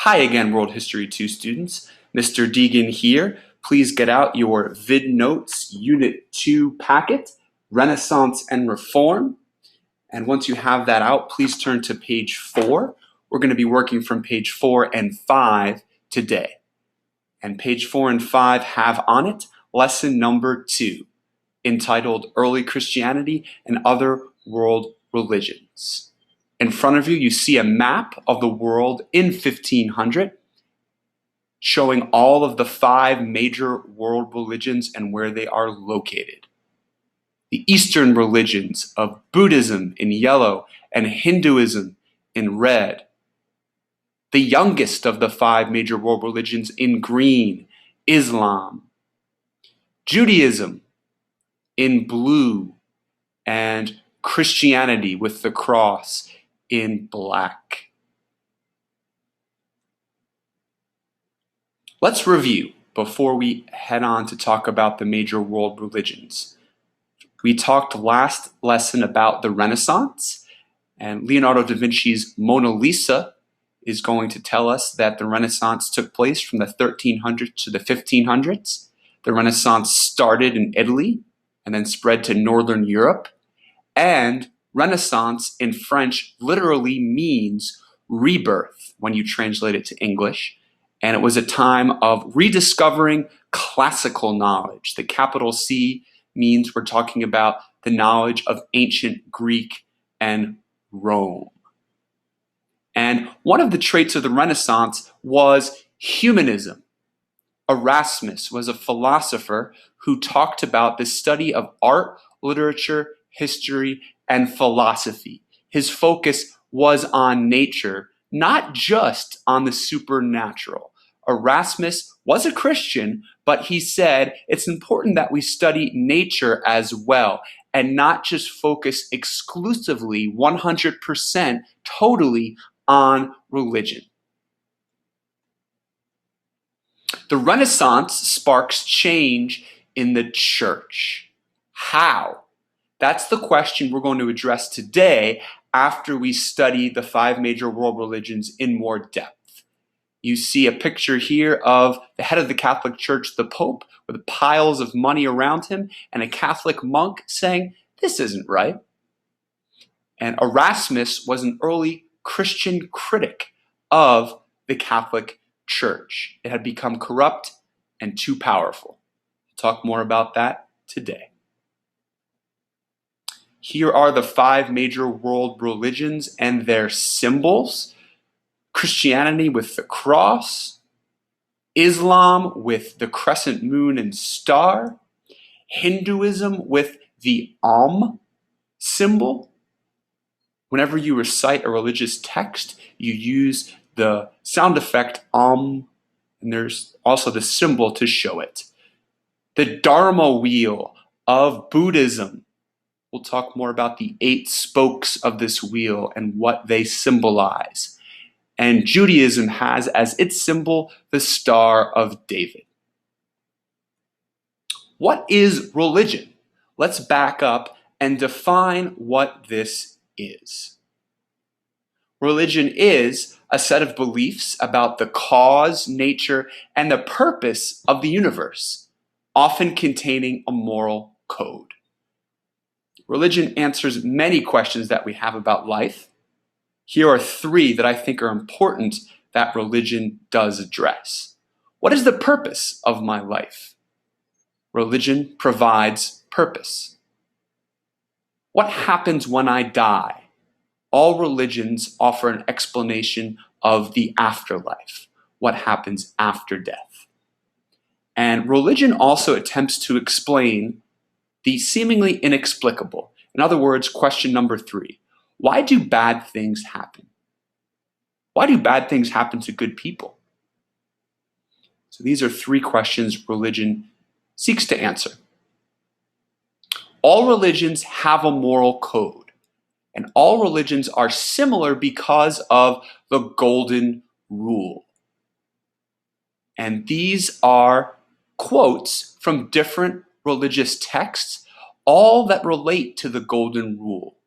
Hi again, World History 2 students. Mr. Deegan here. Please get out your VidNotes Unit 2 packet, Renaissance and Reform. And once you have that out, please turn to page 4. We're going to be working from page 4 and 5 today. And page 4 and 5 have on it lesson number 2, entitled Early Christianity and Other World Religions. In front of you, you see a map of the world in 1500, showing all of the 5 major world religions and where they are located. The Eastern religions of Buddhism in yellow and Hinduism in red. The youngest of the 5 major world religions in green, Islam. Judaism in blue, and Christianity with the cross in black. Let's review before we head on to talk about the major world religions. We talked last lesson about the Renaissance, and Leonardo da Vinci's Mona Lisa is going to tell us that the Renaissance took place from the 1300s to the 1500s. The Renaissance started in Italy and then spread to Northern Europe, and Renaissance in French literally means rebirth when you translate it to English. And it was a time of rediscovering classical knowledge. The capital C means we're talking about the knowledge of ancient Greek and Rome. And one of the traits of the Renaissance was humanism. Erasmus was a philosopher who talked about the study of art, literature, history, and philosophy. His focus was on nature, not just on the supernatural. Erasmus was a Christian, but he said it's important that we study nature as well and not just focus exclusively 100% totally on religion. The Renaissance sparks change in the church. How? That's the question we're going to address today after we study the 5 major world religions in more depth. You see a picture here of the head of the Catholic Church, the Pope, with piles of money around him, and a Catholic monk saying, "This isn't right." And Erasmus was an early Christian critic of the Catholic Church. It had become corrupt and too powerful. We'll talk more about that today. Here are the 5 major world religions and their symbols. Christianity with the cross, Islam with the crescent moon and star, Hinduism with the symbol. Whenever you recite a religious text, you use the sound effect and there's also the symbol to show it. The Dharma wheel of Buddhism. We'll talk more about the 8 spokes of this wheel and what they symbolize. And Judaism has as its symbol the Star of David. What is religion? Let's back up and define what this is. Religion is a set of beliefs about the cause, nature, and the purpose of the universe, often containing a moral code. Religion answers many questions that we have about life. Here are 3 that I think are important that religion does address. What is the purpose of my life? Religion provides purpose. What happens when I die? All religions offer an explanation of the afterlife, what happens after death. And religion also attempts to explain the seemingly inexplicable. In other words, question number 3, why do bad things happen? Why do bad things happen to good people? So these are 3 questions religion seeks to answer. All religions have a moral code, and all religions are similar because of the golden rule. And these are quotes from different religious texts, all that relate to the golden rule.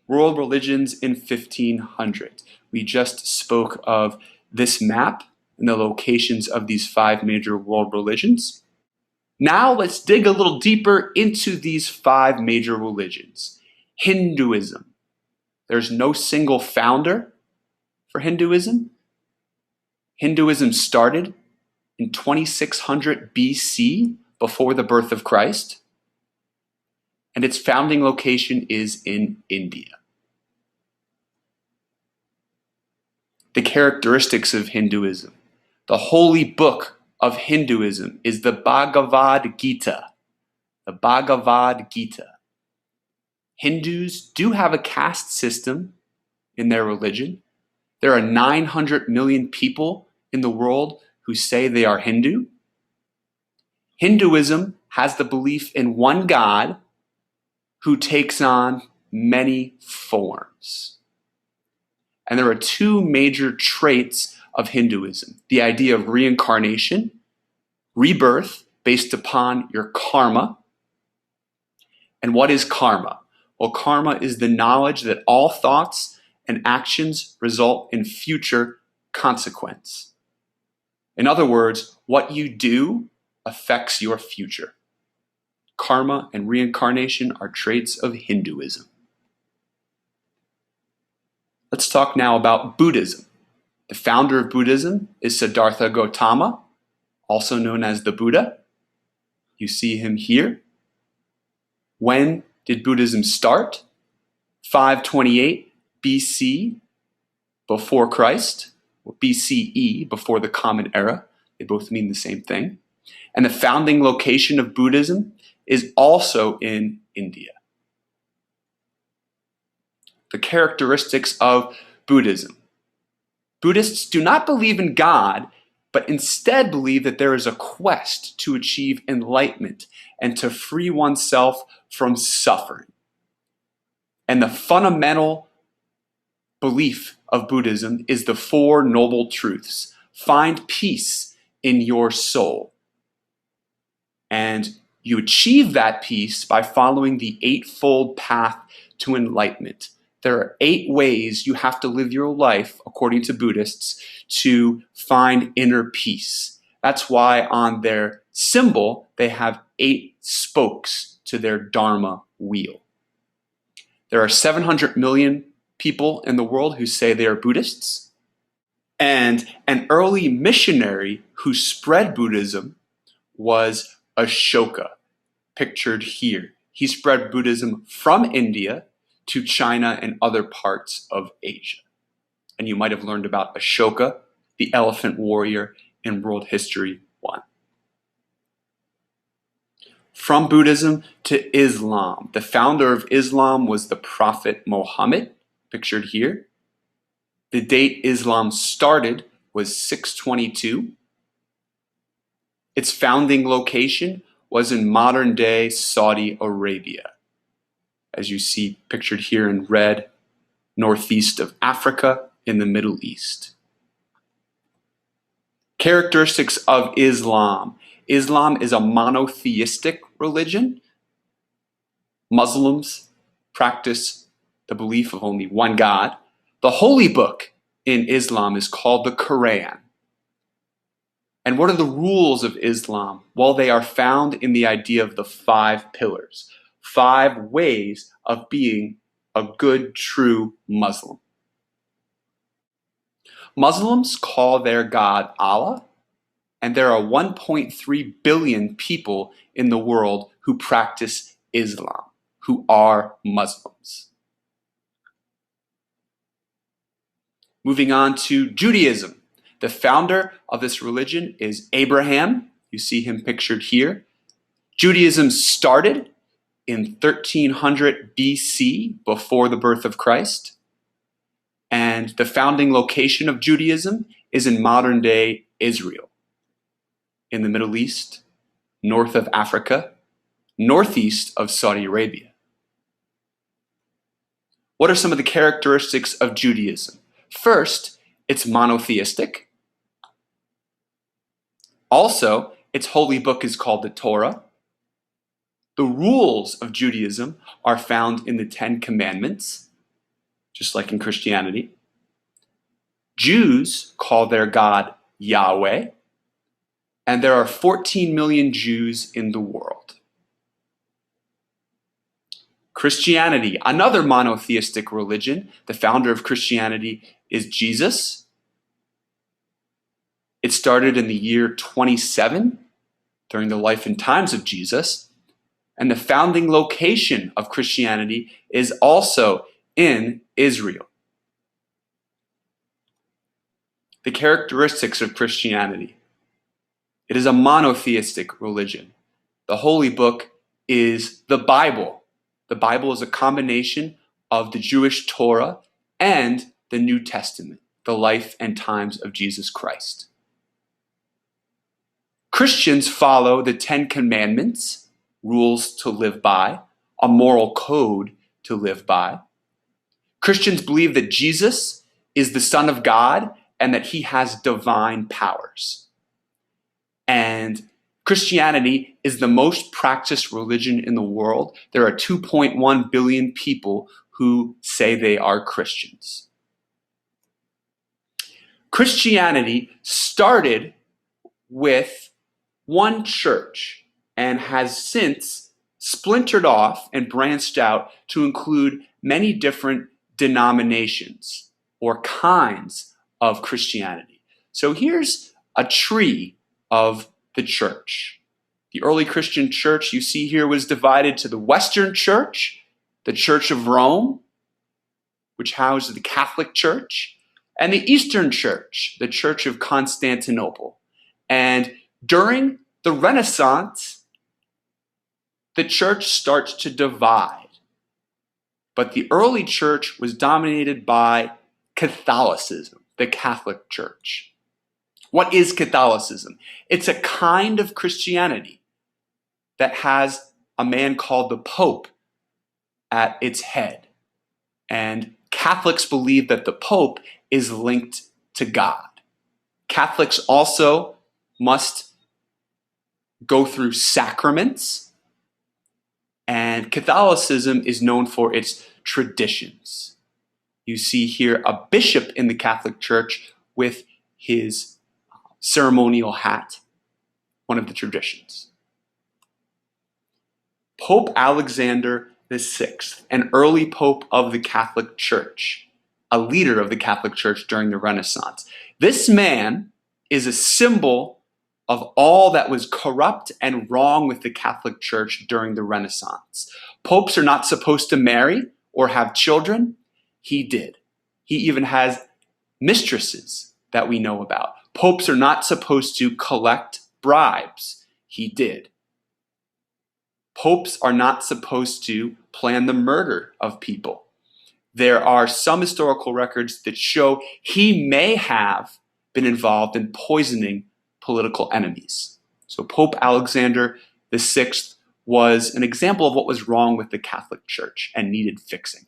World religions in 1500. We just spoke of this map and the locations of these 5 major world religions. Now let's dig a little deeper into these 5 major religions. Hinduism. There's no single founder for Hinduism. Hinduism started in 2600 BC, before the birth of Christ, and its founding location is in India. The characteristics of Hinduism. The holy book of Hinduism is the Bhagavad Gita. The Bhagavad Gita. Hindus do have a caste system in their religion. There are 900 million people in the world who say they are Hindu. Hinduism has the belief in one God who takes on many forms. And there are 2 major traits of Hinduism: the idea of reincarnation, rebirth based upon your karma. And what is karma? Well, karma is the knowledge that all thoughts and actions result in future consequence. In other words, what you do affects your future. Karma and reincarnation are traits of Hinduism. Let's talk now about Buddhism. The founder of Buddhism is Siddhartha Gautama, also known as the Buddha. You see him here. When did Buddhism start? 528 BC, before Christ, or BCE, before the Common Era. They both mean the same thing. And the founding location of Buddhism is also in India. The characteristics of Buddhism. Buddhists do not believe in God, but instead believe that there is a quest to achieve enlightenment and to free oneself from suffering. And the fundamental belief of Buddhism is the 4 noble truths. Find peace in your soul. And you achieve that peace by following the 8-fold path to enlightenment. There are 8 ways you have to live your life, according to Buddhists, to find inner peace. That's why on their symbol, they have 8 spokes to their Dharma wheel. There are 700 million people in the world who say they are Buddhists. And an early missionary who spread Buddhism was Ashoka, pictured here. He spread Buddhism from India to China and other parts of Asia. And you might have learned about Ashoka, the elephant warrior, in World History 1. From Buddhism to Islam. The founder of Islam was the Prophet Muhammad, pictured here. The date Islam started was 622. Its founding location was in modern-day Saudi Arabia, as you see pictured here in red, northeast of Africa in the Middle East. Characteristics of Islam. Islam is a monotheistic religion. Muslims practice the belief of only one God. The holy book in Islam is called the Quran. And what are the rules of Islam? Well, they are found in the idea of the 5 pillars, 5 ways of being a good, true Muslim. Muslims call their God Allah, and there are 1.3 billion people in the world who practice Islam, who are Muslims. Moving on to Judaism. The founder of this religion is Abraham. You see him pictured here. Judaism started in 1300 BC, before the birth of Christ. And the founding location of Judaism is in modern-day Israel, in the Middle East, north of Africa, northeast of Saudi Arabia. What are some of the characteristics of Judaism? First, it's monotheistic. Also, its holy book is called the Torah. The rules of Judaism are found in the 10 Commandments, just like in Christianity. Jews call their God Yahweh, and there are 14 million Jews in the world. Christianity, another monotheistic religion. The founder of Christianity is Jesus. It started in the year 27 during the life and times of Jesus. And the founding location of Christianity is also in Israel. The characteristics of Christianity. It is a monotheistic religion. The holy book is the Bible. The Bible is a combination of the Jewish Torah and the New Testament, the life and times of Jesus Christ. Christians follow the 10 Commandments, rules to live by, a moral code to live by. Christians believe that Jesus is the Son of God and that he has divine powers. And Christianity is the most practiced religion in the world. There are 2.1 billion people who say they are Christians. Christianity started with one church and has since splintered off and branched out to include many different denominations or kinds of Christianity. So here's a tree of the church. The early Christian church you see here was divided to the Western Church, the Church of Rome, which housed the Catholic Church, and the Eastern Church, the Church of Constantinople. And during the Renaissance, the church starts to divide. But the early church was dominated by Catholicism, the Catholic Church. What is Catholicism? It's a kind of Christianity that has a man called the Pope at its head. And Catholics believe that the Pope is linked to God. Catholics also must go through sacraments, and Catholicism is known for its traditions. You see here a bishop in the Catholic Church with his ceremonial hat, one of the traditions. Pope Alexander VI, an early pope of the Catholic Church, a leader of the Catholic Church during the Renaissance. This man is a symbol of all that was corrupt and wrong with the Catholic Church during the Renaissance. Popes are not supposed to marry or have children. He did. He even has mistresses that we know about. Popes are not supposed to collect bribes. He did. Popes are not supposed to plan the murder of people. There are some historical records that show he may have been involved in poisoning political enemies. So Pope Alexander VI was an example of what was wrong with the Catholic Church and needed fixing.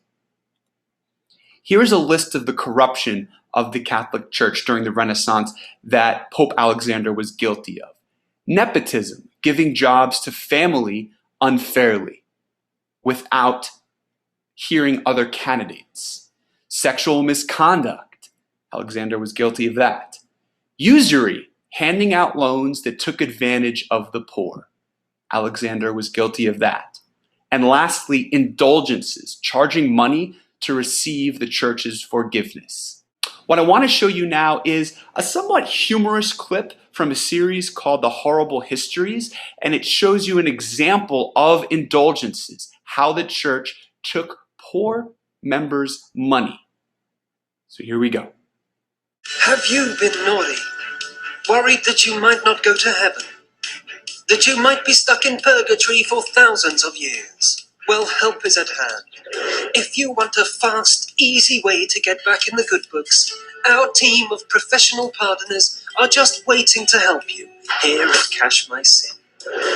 Here is a list of the corruption of the Catholic Church during the Renaissance that Pope Alexander was guilty of. Nepotism, giving jobs to family unfairly without hearing other candidates. Sexual misconduct, Alexander was guilty of that. Usury, handing out loans that took advantage of the poor. Alexander was guilty of that. And lastly, indulgences, charging money to receive the church's forgiveness. What I want to show you now is a somewhat humorous clip from a series called The Horrible Histories, and it shows you an example of indulgences, how the church took poor members' money. So here we go. Have you been naughty? Worried that you might not go to heaven? That you might be stuck in purgatory for thousands of years? Well, help is at hand. If you want a fast, easy way to get back in the good books, our team of professional pardoners are just waiting to help you here at Cash My Sin.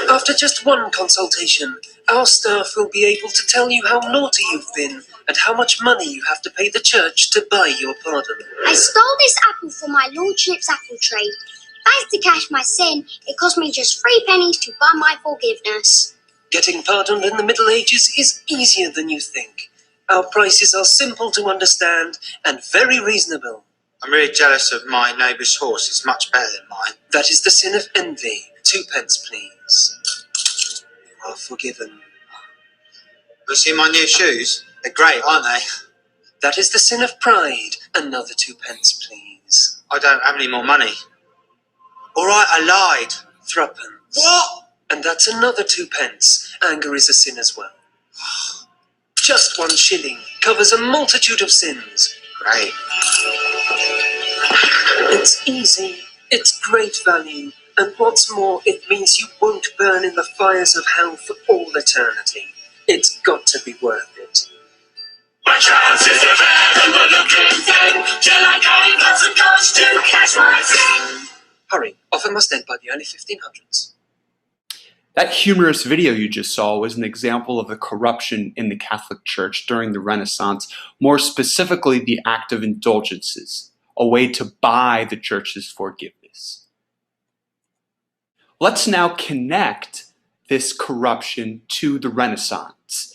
After just one consultation, our staff will be able to tell you how naughty you've been and how much money you have to pay the church to buy your pardon. I stole this apple from my lordship's apple tree. Thanks to Cash My Sin, it cost me just 3 pennies to buy my forgiveness. Getting pardoned in the Middle Ages is easier than you think. Our prices are simple to understand and very reasonable. I'm really jealous of my neighbour's horse. It's much better than mine. That is the sin of envy. 2p, please. You are forgiven. Have you seen my new shoes? They're great, aren't they? That is the sin of pride. Another 2p, please. I don't have any more money. All right, I lied. 3p. What? And that's another 2p. Anger is a sin as well. Just 1 shilling covers a multitude of sins. Great. It's easy. It's great value. And what's more, it means you won't burn in the fires of hell for all eternity. It's got to be worth it. My chances of heaven were looking thin till I gave lots of gods to catch my sin. Hurry, offer must end by the early 1500s. That humorous video you just saw was an example of the corruption in the Catholic Church during the Renaissance, more specifically the act of indulgences, a way to buy the church's forgiveness. Let's now connect this corruption to the Renaissance.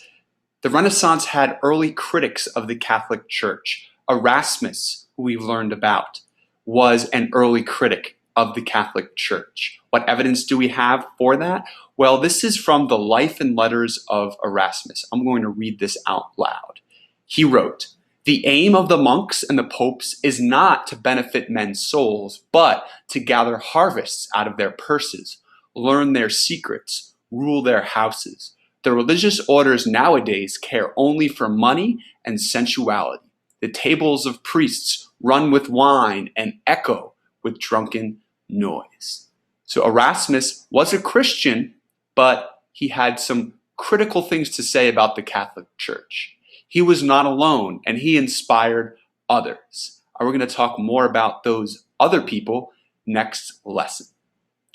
The Renaissance had early critics of the Catholic Church. Erasmus, who we've learned about, was an early critic of the Catholic Church. What evidence do we have for that? Well, this is from the Life and Letters of Erasmus. I'm going to read this out loud. He wrote, "The aim of the monks and the popes is not to benefit men's souls, but to gather harvests out of their purses, learn their secrets, rule their houses. The religious orders nowadays care only for money and sensuality. The tables of priests run with wine and echo with drunken noise." So Erasmus was a Christian, but he had some critical things to say about the Catholic Church. He was not alone, and he inspired others. And we're going to talk more about those other people next lesson.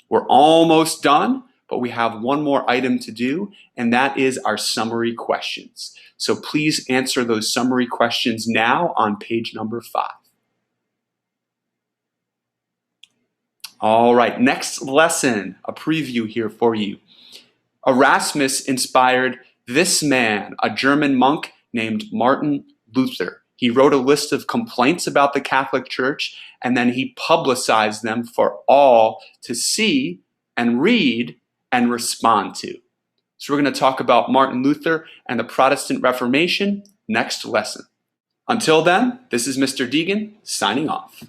We're almost done, but we have one more item to do, and that is our summary questions. So please answer those summary questions now on page number 5. All right, next lesson, a preview here for you. Erasmus inspired this man, a German monk named Martin Luther. He wrote a list of complaints about the Catholic Church, and then he publicized them for all to see and read and respond to. So we're going to talk about Martin Luther and the Protestant Reformation next lesson. Until then, this is Mr. Deegan signing off.